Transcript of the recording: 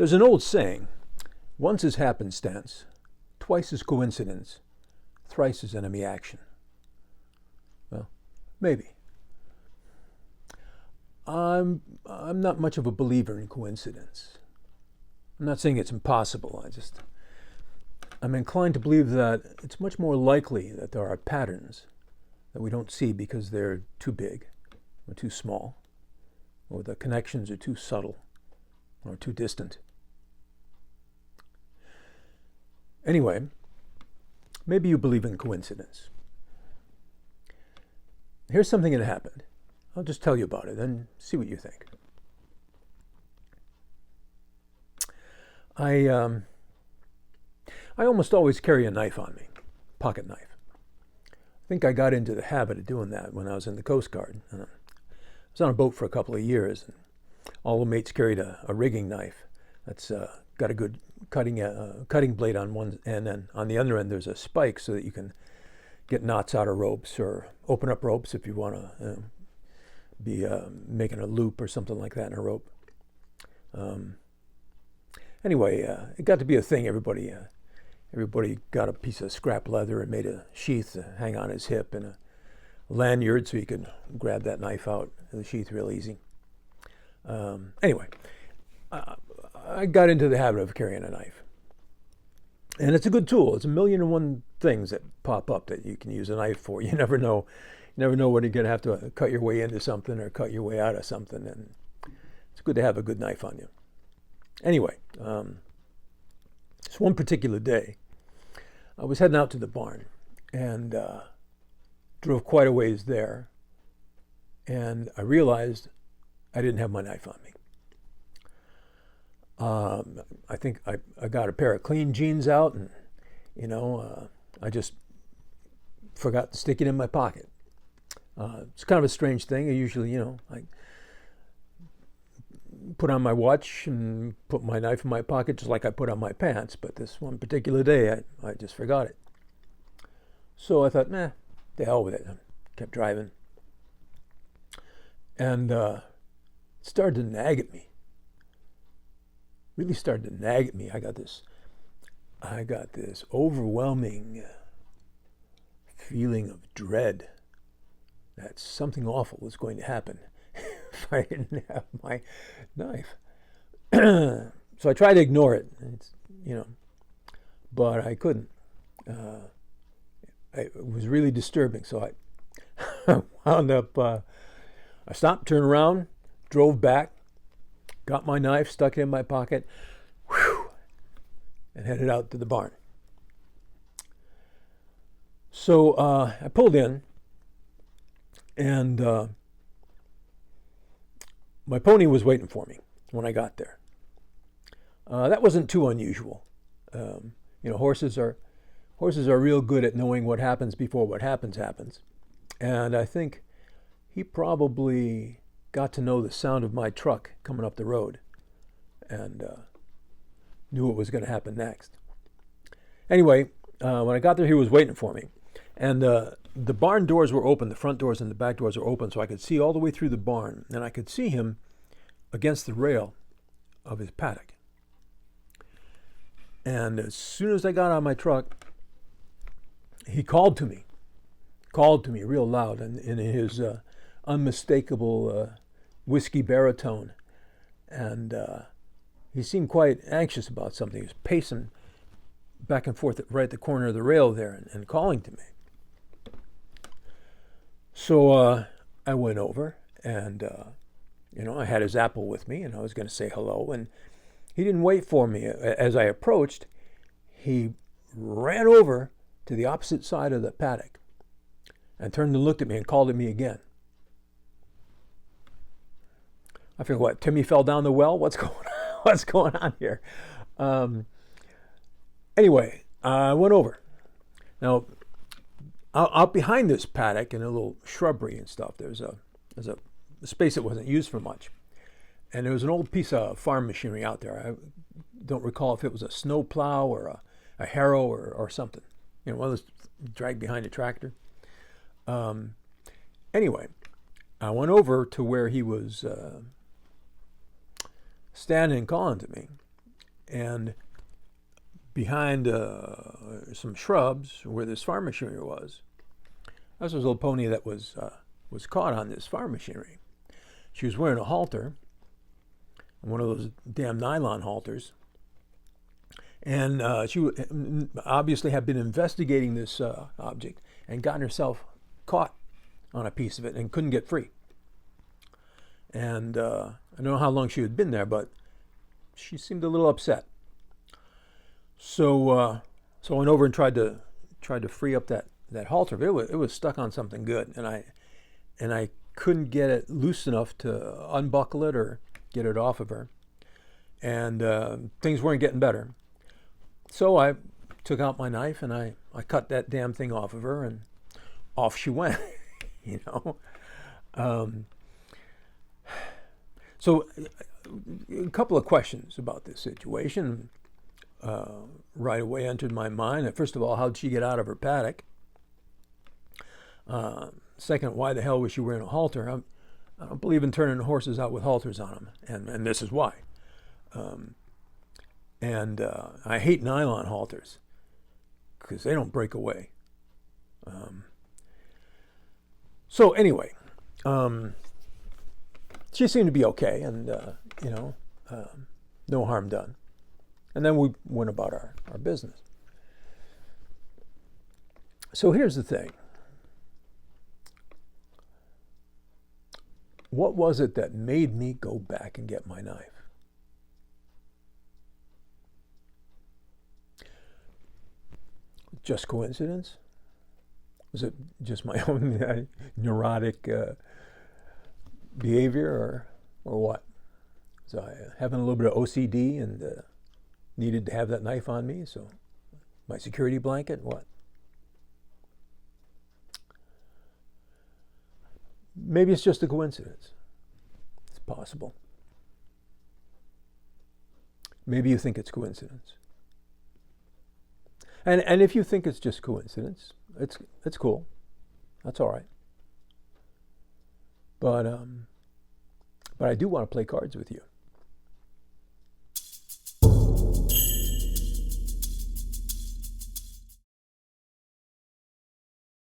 There's an old saying, once is happenstance, twice is coincidence, thrice is enemy action. Well, maybe. I'm not much of a believer in coincidence. I'm not saying it's impossible. I'm inclined to believe that it's much more likely that there are patterns that we don't see because they're too big or too small, or the connections are too subtle or too distant. Anyway, maybe you believe in coincidence. Here's something that happened. I'll just tell you about it and see what you think. I almost always carry a knife on me, pocket knife. I think I got into the habit of doing that when I was in the Coast Guard. I was on a boat for a couple of years, and all the mates carried a rigging knife that's got a good cutting blade on one end, and on the other end there's a spike so that you can get knots out of ropes or open up ropes if you want to be making a loop or something like that in a rope. Anyway, it got to be a thing. Everybody got a piece of scrap leather and made a sheath to hang on his hip and a lanyard so you could grab that knife out of the sheath real easy. Anyway, I got into the habit of carrying a knife. And it's a good tool. It's 1,000,001 things that pop up that you can use a knife for. You never know. You never know when you're going to have to cut your way into something or cut your way out of something. And it's good to have a good knife on you. Anyway, this one particular day, I was heading out to the barn and drove quite a ways there. And I realized I didn't have my knife on me. I think I got a pair of clean jeans out, and I just forgot to stick it in my pocket. It's kind of a strange thing. I usually, I put on my watch and put my knife in my pocket just like I put on my pants. But this one particular day, I just forgot it. So I thought, the hell with it. I kept driving, and it started to nag at me. Really started to nag at me. I got this overwhelming feeling of dread that something awful was going to happen if I didn't have my knife. So I tried to ignore it, but I couldn't. It was really disturbing. So I wound up, I stopped, turned around, drove back, got my knife, stuck it in my pocket, and headed out to the barn. So I pulled in, and my pony was waiting for me when I got there. That wasn't too unusual. Horses are real good at knowing what happens before what happens. And I think he probably got to know the sound of my truck coming up the road and knew what was going to happen next. Anyway, when I got there, he was waiting for me. And the barn doors were open, the front doors and the back doors were open, so I could see all the way through the barn. And I could see him against the rail of his paddock. And as soon as I got on my truck, he called to me real loud in his unmistakable whiskey baritone, and he seemed quite anxious about something. He was pacing back and forth right at the corner of the rail there and calling to me. So I went over, and I had his apple with me, and I was going to say hello, and he didn't wait for me. As I approached, he ran over to the opposite side of the paddock and turned and looked at me and called at me again. I figured, what, Timmy fell down the well? What's going on here? Anyway, I went over. Now, out behind this paddock in a little shrubbery and stuff, there's a space that wasn't used for much. And there was an old piece of farm machinery out there. I don't recall if it was a snow plow or a harrow or something. One of those dragged behind a tractor. Anyway, I went over to where he was standing and calling to me. and behind some shrubs where this farm machinery was, there was a little pony that was caught on this farm machinery. She was wearing a halter, one of those damn nylon halters, and she obviously had been investigating this object and gotten herself caught on a piece of it and couldn't get free. And I don't know how long she had been there, but she seemed a little upset. So so I went over and tried to free up that halter. But it was stuck on something good, and I couldn't get it loose enough to unbuckle it or get it off of her. And things weren't getting better. So I took out my knife and I cut that damn thing off of her, and off she went. You know. So a couple of questions about this situation right away entered my mind. First of all, how did she get out of her paddock? Second, why the hell was she wearing a halter? I don't believe in turning horses out with halters on them, and this is why. I hate nylon halters because they don't break away. So anyway, she seemed to be okay, and no harm done. And then we went about our business. So here's the thing. What was it that made me go back and get my knife? Just coincidence? Was it just my own neurotic behavior, or what? Was I having a little bit of OCD and needed to have that knife on me? So my security blanket? What? Maybe it's just a coincidence. It's possible. Maybe you think it's coincidence. And if you think it's just coincidence, it's cool. That's all right. But I do want to play cards with you.